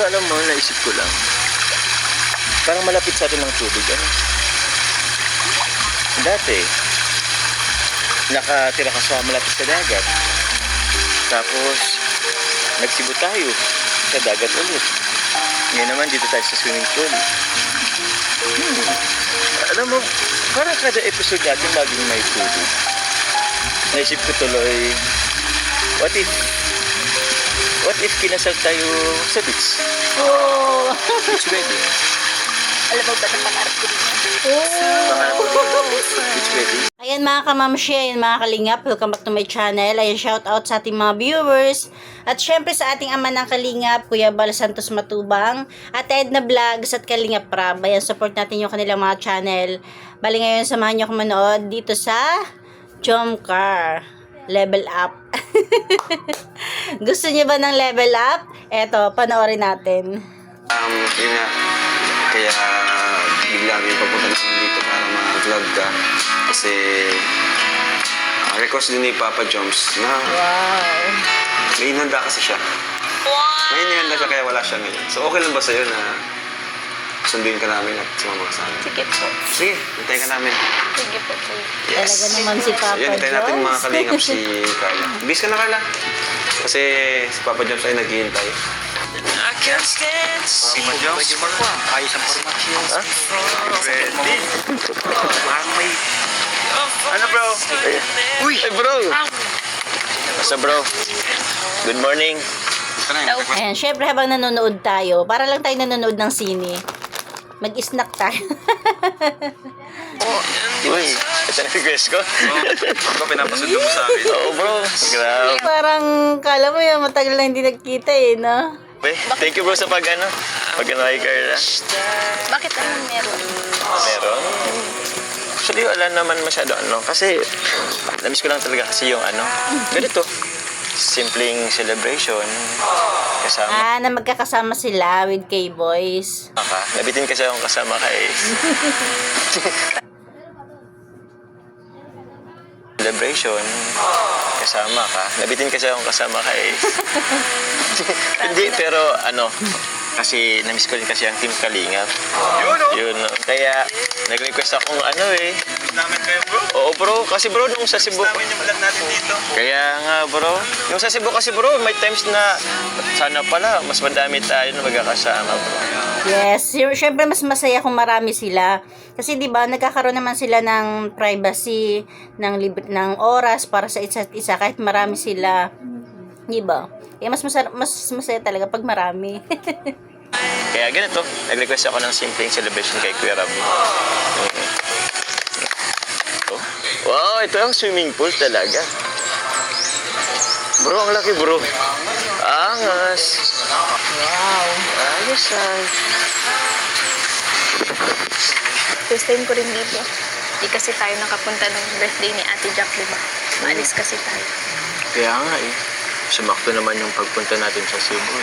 Pero alam mo, naisip ko lang, parang malapit sa atin ng tubig, ano? Dati, nakatira ka sa malapit sa dagat. Tapos, nagsibo tayo sa dagat ulit. Ngayon naman, dito tayo sa swimming pool. Alam mo, parang kada episode natin laging may tubig. Naisip ko tuloy, what if kinasal tayo sa beach? Oh! Beach wedding. Alam mo ba na pangarap ko din yan? Pangarap ko din, beach wedding. Ayan mga kamamshi, ayan mga kalingap, welcome back to my channel. Ayan, shout out sa ating mga viewers. At syempre sa ating ama ng kalingap, Kuya Bal Santos Matubang, at Edna Vlogs at Kalingap Prab. Ayan, support natin yung kanilang mga channel. Bali ngayon, samahan nyo ako manood dito sa Jomcar Level Up. Gusto niyo ba ng level up? Eto, panoorin natin. Yun nga, kaya bigla kami papunta namin dito para ma-vlog ka. Kasi request din ni Papa Joms na Wow. may inanda kasi siya. May inanda siya kaya wala siya ngayon. So okay lang ba sa'yo na sunduin ka namin at sumama ka sa amin? Sige po. Sige, hintayin ka namin. Sige po. Talaga naman si Papa Yun, hintayin natin Joms. mga kalingap si Carla. Bis ka na, Carla. Kasi si Papa Joms ay naghihintay. Papa Joms? Ayos ang formasyon. Ha? Ready? Parang may... Ano bro? Uy! Hey bro! Basta bro, good morning. Ayan, syempre habang nanonood tayo, para lang tayo nanonood ng sine, mag-snack tayo. Uy, ito na request ko. Ako pinapasundo mo sa akin. Oo bro, grabe. Parang, kala mo yan, matagal na hindi nagkita eh, no? Thank you bro sa pag kay Carla. Bakit anong meron? Meron? Actually, wala naman masyado kasi namiss ko lang talaga kasi yung ganito. Simpleng celebration. Kasama Na magkakasama sila with K-Boys. ka. Nabitin kasi akong kasama kay... celebration. Kasama ka. Nabitin kasi akong kasama kay... Hindi, pero kasi namiss ko rin kasi ang Team Kalingap. Yun. Kaya nag-request akong Namin kayo, bro. Oo bro, kasi bro nung sa Cebu. Namin yung vlog natin dito. Kaya nga bro, yung sa Cebu kasi bro, may times na sana pala mas madami tayo na magkakasama bro. Yes, syempre mas masaya kung marami sila. Kasi 'di ba, nagkakaroon naman sila ng privacy, ng oras para sa isa't isa kahit marami sila. 'Di ba? Eh mas masaya talaga pag marami. Kaya ganito, nag-request ako ng simpleng celebration kay Kuya Rab. Wow, ito ang swimming pool talaga. Bro, ang laki bro. Angas. Wow. Ayos ay. First time ko rin dito. Di kasi tayo nakapunta ng birthday ni Ate Jack, diba? Maalis kasi tayo. Kaya nga sumakto naman yung pagpunta natin sa Cebu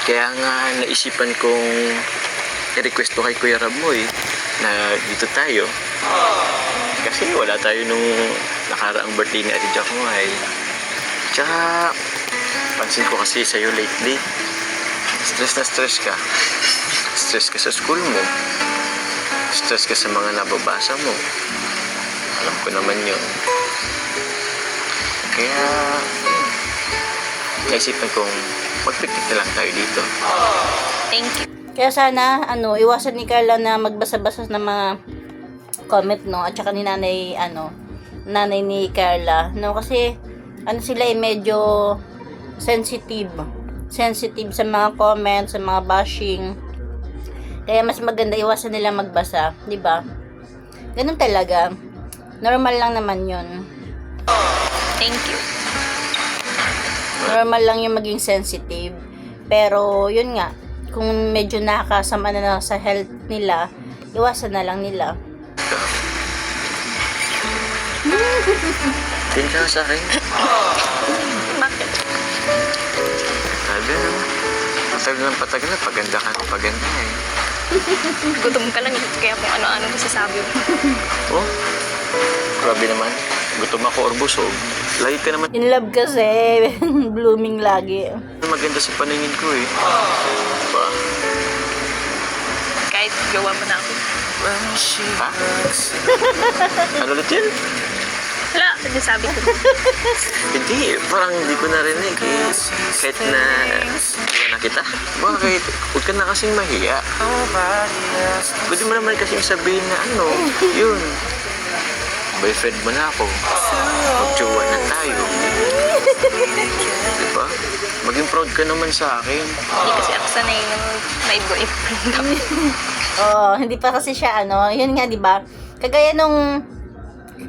Kaya nga naisipan kong i-request ko kay Kuya Rab mo na dito tayo. Kasi wala tayo nung nakaraang birthday ni Ate Jack mo Tsaka pansin ko kasi sa'yo lately, stress na stress ka. Stress ka sa school mo. Stress ka sa mga nababasa mo. Alam ko naman yun. Kaya naisipan kong mag-picnic na lang tayo dito. Thank you. Kaya sana iwasan ni Carla na magbasa-basa ng mga comment, no, at saka ni nanay ni Carla, no, kasi sila medyo sensitive sa mga comments, sa mga bashing. Kaya mas maganda iwasan nila magbasa, 'di ba? Ganun talaga. Normal lang naman 'yon. Thank you. Normal lang yung maging sensitive. Pero yun nga, kung medyo nakakasama na sa health nila, iwasan na lang nila. Tingin ka sa akin. Bakit? Sabi matagal ng patagal na paganda ka ng paganda Gutom ka lang, kaya kung ano-ano masasabi mo. Oh, grabe naman. Gutom ako or busog. Lagi ka naman In love kasi, blooming lagi. maganda sa paningin ko Diba? jowa mo na ako. Ha? Ano ulit yun? Wala, sabi ko. Hindi, parang hindi ko narinig eh. Kahit na iwan na kita. Bakit? Huwag ka na kasing mahiya. Pwede mo naman kasing sabihin na ano, yun. Boyfriend mo na ako. Magjowa na tayo. Diba? Maging proud ka naman sa akin. Hindi kasi ako sanay nung may boyfriend ako. Oo, hindi pa kasi siya ano, yun nga 'di ba? Kagaya nung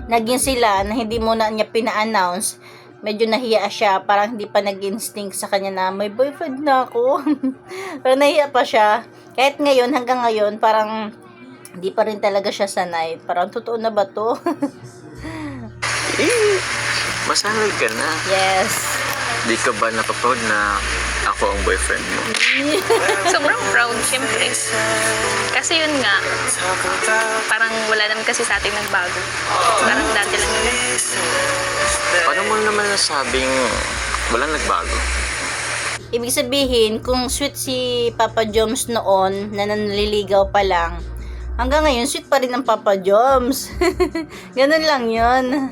naging sila na hindi mo na niya pina-announce, medyo nahiya siya, parang hindi pa nag-instinct sa kanya na may boyfriend na ako. Pero nahiya pa siya. Kahit ngayon, hanggang ngayon, parang hindi pa rin talaga siya sanay. Parang totoo na ba to? Eh, masanay ka na. Yes. Di ka ba napaproud na ako ang boyfriend mo? Sobrang proud, syempre. Kasi yun nga, parang wala naman kasi sa atin nagbago. Parang dati lang yun. Paano mo naman nasabing walang nagbago? Ibig sabihin, kung sweet si Papa Joms noon, na nanliligaw pa lang, hanggang ngayon, sweet pa rin ang Papa Joms. Ganun lang yun.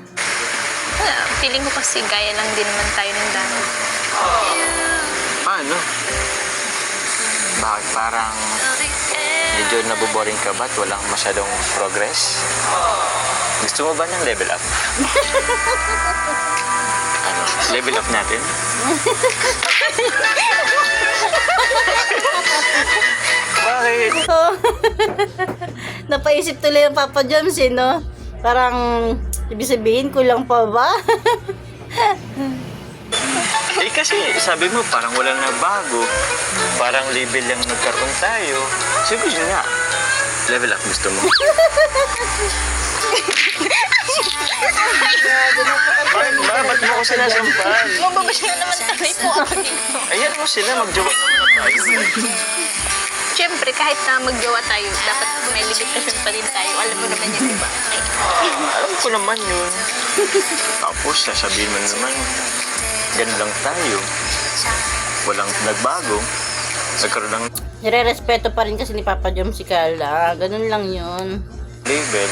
Wala, feeling ko kasi gaya lang din naman tayo ng dati. Paano? Bakit parang medyo naboboring ka ba at walang masyadong progress? Gusto mo ba ng level up? Ano? Level up natin? Bakit? Napaisip tuloy ang Papa Joms eh, no? Parang, ibig sabihin, kulang pa ba? Eh kasi sabi mo parang walang nagbago. Parang level lang nagkaroon tayo. Sige nga. Level up gusto mo. Ba't mo ko sinasampal? Mababash na naman tayo po ako dito. Ayan mo sila, magjowa naman na tayo. Siyempre, kahit na magjowa tayo, dapat may limitasyon pa din tayo. Alam mo naman yun, di ba? Alam ko naman yun. Tapos sasabihin mo naman, ganun lang tayo. Walang nagbago. Nagkaroon ng Nire-respeto pa rin kasi ni Papa Joms si Carla. Ganun lang yun. level.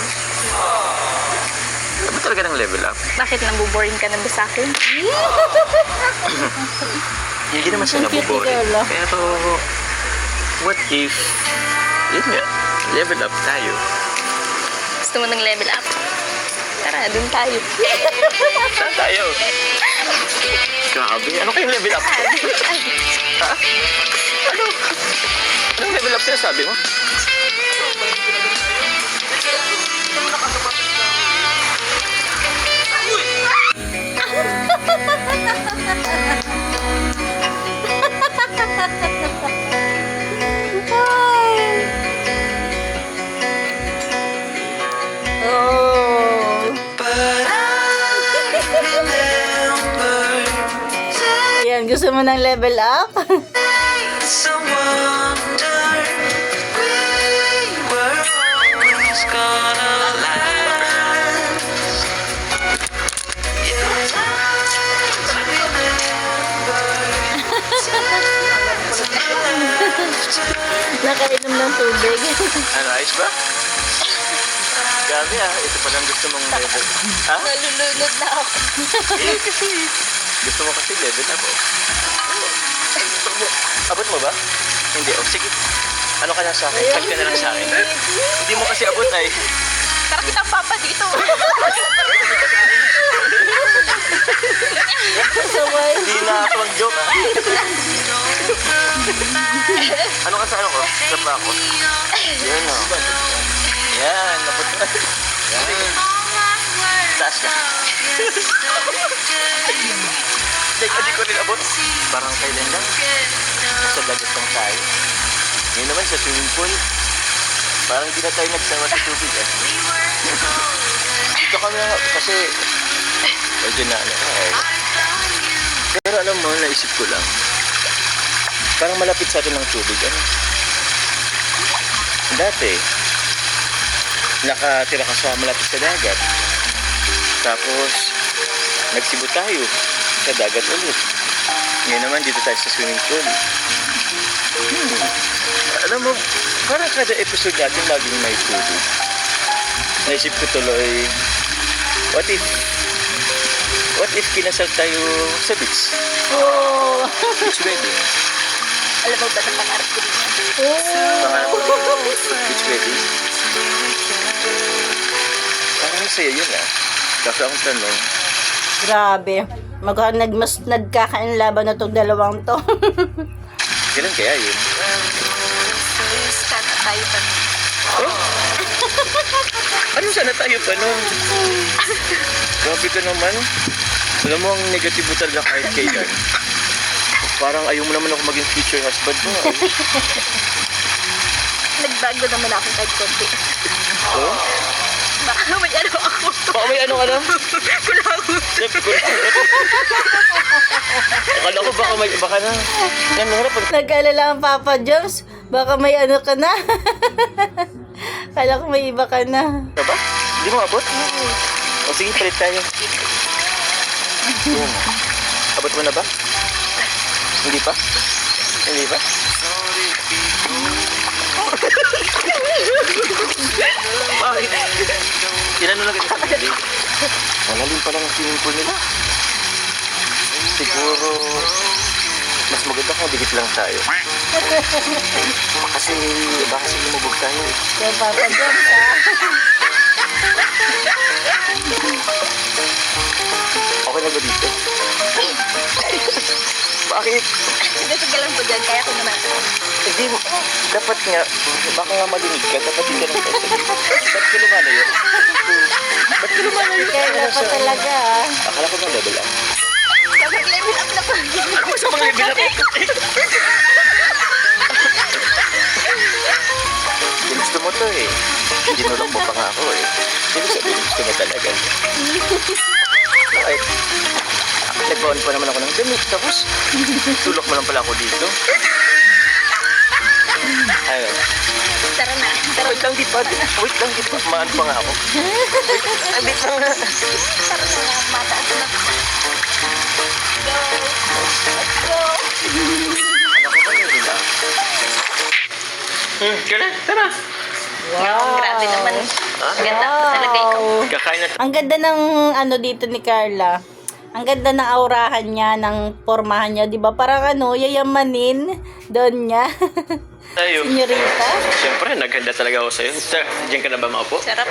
Sabi talaga ng level up. Bakit nabuboring ka na ba sa akin? Hindi naman siya Ang cute ni nabuboring. Carla. Pero, what if, yun nga, level up tayo. Gusto mo ng level up? Tara, dun tayo. Saan tayo? Grabe, ano kayong level up? Ha? Ano? Anong level up sinasabi mo? Oh. Yan, gusto mo ng level up? Nakainom ng tubig. Ano, ayos ba? Grabe ito pa lang gusto mong level. Ha? Nalulunod na ako. Eh, kasi gusto mo kasi level up, oh. Abot mo ba? Hindi, oh, sige. Ano ka na sa akin? Cut ka na lang sa akin. Hindi mo kasi abot ay. Tara kita papa dito. Sabay. Hindi na ako mag-joke, ah. Ano ka sa ano ko? Sa pa ako. Yan, oh. Yan, abot ka. Yan. Taas ka. Hindi ko rin abot. Parang kailan lang. Sa dagat lang tayo. Ngayon naman sa swimming pool. Parang hindi na tayo nagsama sa tubig, eh. Dito kami kasi medyo na ano. Pero alam mo, naisip ko lang. Parang malapit sa atin ng tubig, ano? Dati, nakatira ka sa malapit sa dagat. Tapos, nagsibo tayo sa dagat ulit. Ngayon naman, dito tayo sa swimming pool. Alam mo, Parang kada episode natin laging may tubig. Naisip ko tuloy, what if kinasal tayo sa beach? Oh. Beach wedding. Alam mo ba na pangarap ko din yan? Pangarap ko, beach wedding. Parang masaya yun ah. Kaso ang tanong, Grabe. Nagkakainlaban na tong dalawang to. kailan kaya yun? Sana tayo pa. Oh? Ano sana tayo pa nun? Grabe ka naman. Alam mo ang negatibo talaga kahit kailan. Parang ayaw mo naman ako maging future husband mo. Nagbago naman ako kahit konti. Oh? Baka may ano ako. Baka may ano ka na? Kulangot. Akala ko baka may iba ka na. Yan, mahirap pag... Nag-alala ang Papa Joms. Baka may ano ka na. Kala ko may iba ka na. Ano ba? Hindi mo abot? O sige, palit tayo. Yun. Abot mo na ba? Hindi pa? Hindi pa? Bakit? Inano lang kita hindi. Malalim pa lang ang swimming pool nila. Siguro mas maganda kung dikit lang tayo. Kasi baka lumubog tayo eh. Yung Papa Joms, ha? Okay na ba dito? Bakit? Sige lang po dyan. Kaya ko naman. Hindi, dapat nga, baka nga marinig ka, dapat hindi ka lang tayo. Ba't ka lumalayo? Ba't ka lumalayo? Kaya pa talaga, ha? Akala ko bang level up? Kapag level up na po. Ano mo sa mga level up? Ginusto mo to eh. Ginulong mo pa nga ako eh. Sino sabi gusto mo talaga? Bakit? Nagbaon pa naman ako ng damit, tapos tulok mo lang pala ako dito. Ayun. Tara na. Wait lang, di pa. Wait lang, di pa. Maan pa nga ako. Wait lang na. Tara na. Mataas na. Go. Let's go. Ano ko ba yun? Kaya tara. Wow. Grabe naman. Ganda talaga ikaw. Kakain na Ang ganda ng ano dito ni Carla. Ang ganda ng aurahan niya, ng pormahan niya, 'di ba? Parang ano, yayamanin doon niya. tayo. Senyorita. Siyempre, naghanda talaga ako sa'yo. Diyan ka na ba maupo? Sarap.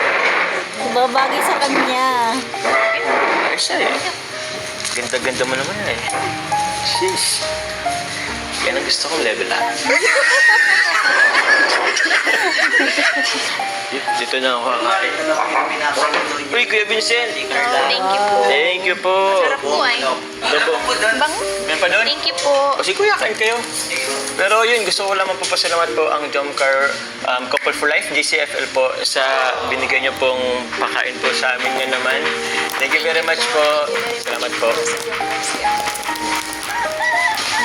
Babagay sa kanya. Ay, siya eh. Ganda-ganda mo naman eh. Sheesh. Yan ang gusto kong level up. Dito na ako kakain. Uy, Kuya Vincent! Thank you po. Thank you po. Sarap po ay. Dobo. Bang? Meron pa doon? Thank you po. O sige kuya, kain kayo. Pero yun, gusto ko lang magpapasalamat po ang Jomcar Couple for Life, JCFL po, sa binigay niyo pong pakain po sa amin nga naman. Thank you very much po. Salamat po.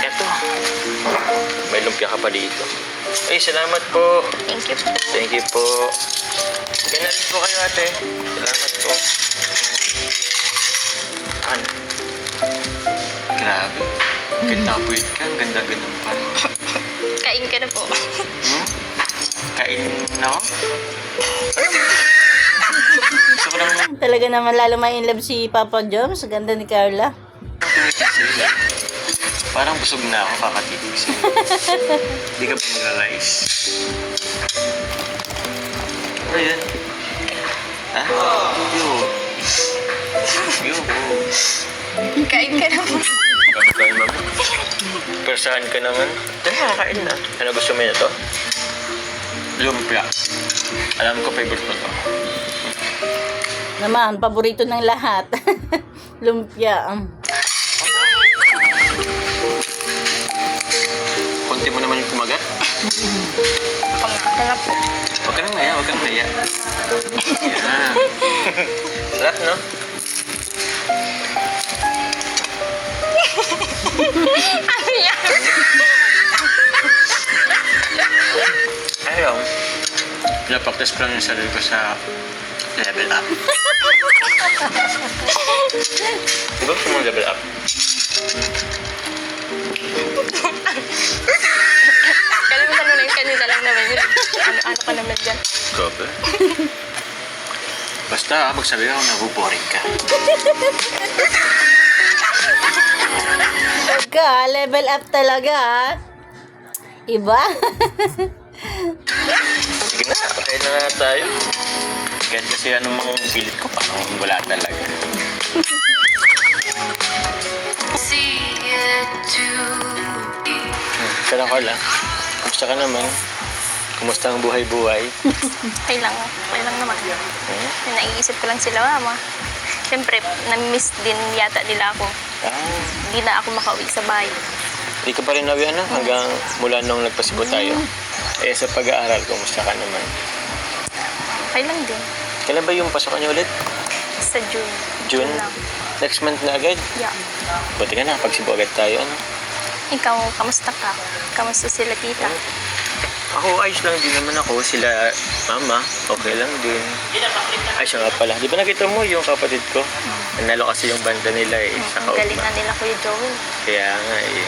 Eto, may lumpia ka pa dito. Ay, salamat po. Thank you po. Thank you po. Ganun rin po kayo ate. Salamat po. Ano? Grabe. Ganda-puwit ka. Ang ganda-ganda pa. Kain ka na po. Hmm? Kain na ako? Gusto ko naman Talaga naman lalo may in love si Papa Joms. Ganda ni Carla. sila. Parang busog na ako kakatitig sa'yo. Hindi ka pa mag-realize. Ano yan? Ha? Yo. Kain ka na po. Kain naman. Persahan ka naman. Kakain na. Ano gusto mo na to? Lumpia. Alam ko favorite ko to. Naman, paborito ng lahat. Lumpia. Konti mo naman yung kumagat. Pangarap po. Huwag ka nang maya, huwag kang maya. Yan. Sarap, no? Ano yan? Ayaw. Pinapractice ko lang yung sarili ko sa level up. Di ba gusto mo level up? Kalimutan mo na yung kanina lang naman yun. Ano ka naman dyan. Grabe. Basta magsabi ako nabuboring ka. Ka, level up talaga ha. Iba? Sige na, okay na tayo. Ganyan kasi anong mga pilit ko, parang wala talaga. Kala ko lang. Kumusta ka naman? Kumusta ang buhay-buhay? Okay lang naman. Yung naiisip ko lang sila, mama. Siyempre, na-miss din yata nila ako. Ah, Hindi na ako makauwi sa bahay. di ka pa rin nawi ano? Hanggang mula nung nagpasibo tayo. Eh, sa pag-aaral, kumusta ka naman? Okay lang din. Kailan ba yung pasok niyo ulit? Sa June. June? lang. Next month na agad? Yeah. Buti ka na, pagsibo agad tayo, ano? Ikaw, kamusta ka? Kamusta sila tita? Ako, ayos lang din naman ako. Sila, mama, okay lang din. Ay, siya nga pala. Di ba nakita mo yung kapatid ko? Nanalo kasi yung banda nila eh. Sa Ang galing kaugma. na nila Kuya Joel. Kaya nga eh.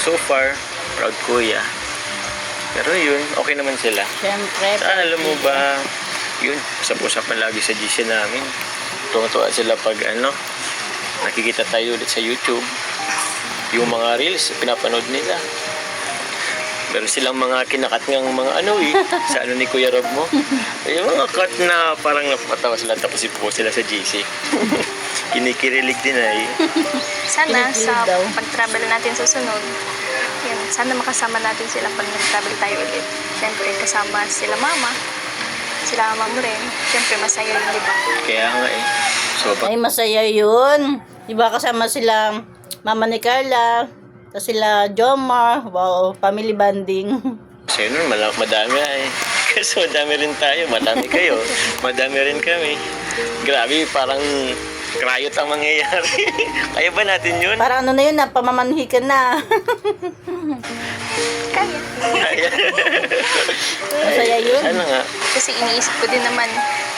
So far, proud kuya. Pero yun, okay naman sila. Siyempre. Alam mo ba, yun, usap-usapan lagi sa GC namin. Tuwa-tuwa sila pag nakikita tayo ulit sa YouTube. Yung mga reels, pinapanood nila. Pero silang mga kinakat ngang mga sa ni Kuya Rob mo. Yung mga cut na parang napatawa sila tapos ipo sila sa GC. Kinikirilig din ay. Sana Pinipilit sa daw. pag-travel natin susunod, yan, sana makasama natin sila pag nag-travel tayo ulit. Siyempre, kasama sila mama, sila mama mo rin. Siyempre, masaya yun, di ba? Kaya nga eh. So, Ay, masaya yun. Diba kasama sila mama ni Carla, tapos sila Jomar, wow, family bonding. Kasi nun, madami ay. Kasi madami rin tayo, madami kayo. Madami rin kami. Grabe, parang krayot ang mangyayari. Kaya ba natin yun? Parang ano na yun, pamamanhikan na. Kaya. Kaya. Masaya yun. Sana nga. Kasi iniisip ko din naman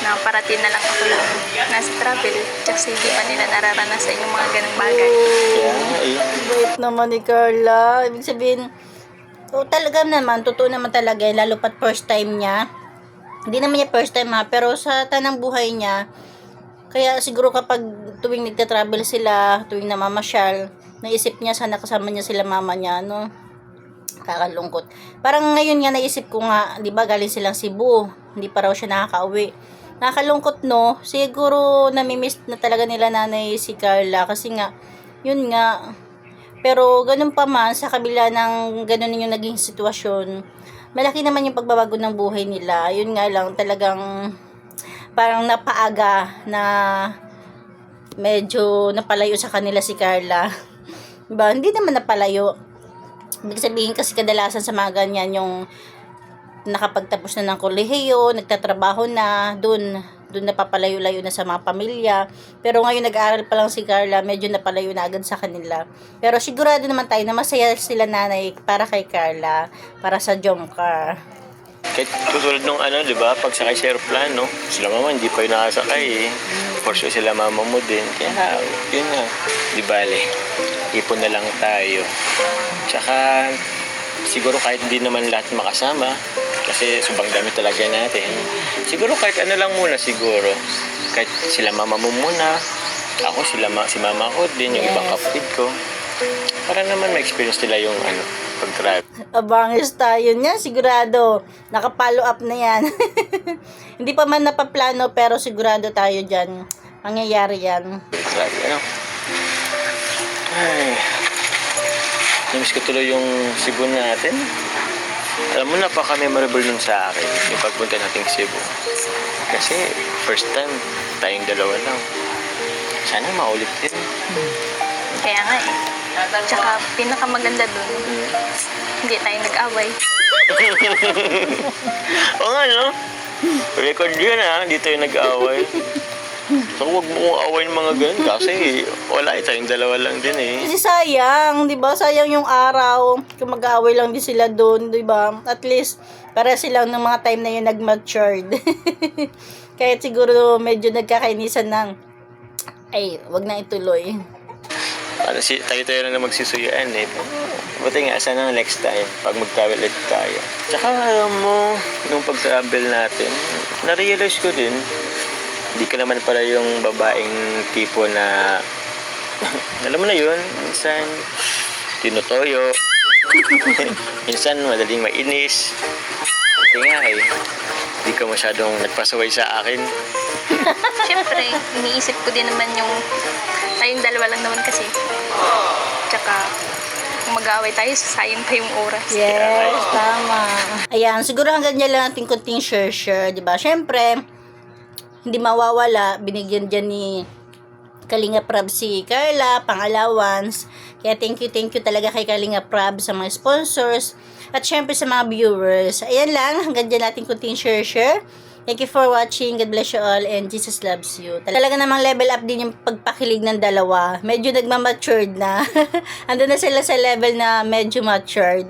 na parating na lang ako yung nasa travel. Kasi hindi pa nila nararanasan yung mga ganong bagay. Kaya nga eh. Wait naman ni Carla. Ibig sabihin, talaga naman, totoo naman talaga, lalo pat first time niya. Hindi naman niya first time ha, pero sa tanang buhay niya, kaya siguro kapag tuwing nagta-travel sila, tuwing namamasyal, naisip niya sana kasama niya sila mama niya, no? Kakalungkot. Parang ngayon nga naisip ko nga, 'di ba, galing silang Cebu, hindi pa raw siya nakakauwi. Nakakalungkot, no? Siguro nami-miss na talaga nila nanay si Carla kasi nga yun nga. Pero ganun pa man, sa kabila ng ganun yung naging sitwasyon, malaki naman yung pagbabago ng buhay nila. Yun nga lang, talagang parang napaaga na medyo napalayo sa kanila si Carla. Diba? Hindi naman napalayo. Ibig sabihin kasi kadalasan sa mga ganyan yung nakapagtapos na ng kolehiyo, nagtatrabaho na, dun napapalayo-layo na sa mga pamilya. Pero ngayon nag-aaral pa lang si Carla, medyo napalayo na agad sa kanila. Pero sigurado naman tayo na masaya sila nanay para kay Carla, para sa Jomcar. Kahit tutulad nung di ba, pag sakay sa aeroplano, sila mama hindi pa yung nakasakay eh. For sure sila mama mo din. Kaya, yun nga. Di bale, ipon na lang tayo. Tsaka, siguro kahit hindi naman lahat makasama, kasi subang dami talaga natin. Siguro kahit ano lang muna siguro. Kahit sila mama mo muna, ako, si mama ko din, yung ibang kapatid ko. Para naman ma-experience nila yung pag-travel. Abangis tayo niya, sigurado. Naka-follow up na yan. Hindi pa man napaplano, pero sigurado tayo dyan. Mangyayari yan. Travel, Ay, namiss ko tuloy yung Cebu natin. Alam mo, napaka-memorable nun sa akin yung pagpunta nating Cebu. Kasi first time, tayong dalawa lang. Sana maulit din. Kaya nga eh. Tsaka pinakamaganda dun, hindi tayo nag-away. Oo nga, no? Record yun hindi tayo nag-away. So, huwag mo kong awayin mga ganun kasi wala, tayong dalawa lang din eh. Kasi sayang, 'di ba? Sayang yung araw. Kung mag-aaway lang din sila doon, 'di ba? At least para silang ng mga time na yun nag-matured. Kaya siguro medyo nagkakainisan ng wag na ituloy. Para tayo na magsisuyaan eh. Buti nga, sana next time, pag mag-travel ulit tayo. Tsaka alam mo, nung pag-travel natin, na-realize ko din, hindi ka naman pala yung babaeng tipo na, alam mo na yun, minsan, tinutoyo, minsan madaling mainis. Buti nga eh, hindi ka masyadong nagpasaway sa akin. Siyempre, iniisip ko din naman yung tayong dalawa lang naman kasi. Tsaka, kung mag-aaway tayo, sayang pa yung oras. Yes, tama. Ayan, siguro hanggang dyan lang natin kunting share, di ba? Siyempre, hindi mawawala, binigyan dyan ni Kalinga Prab si Carla, pang-allowance. Kaya thank you talaga kay Kalinga Prab sa mga sponsors. At syempre sa mga viewers. Ayan lang, hanggang dyan natin kunting share. Thank you for watching. God bless you all and Jesus loves you. Talaga namang level up din yung pagpakilig ng dalawa. Medyo nagmamatured na. Andun na sila sa level na medyo matured.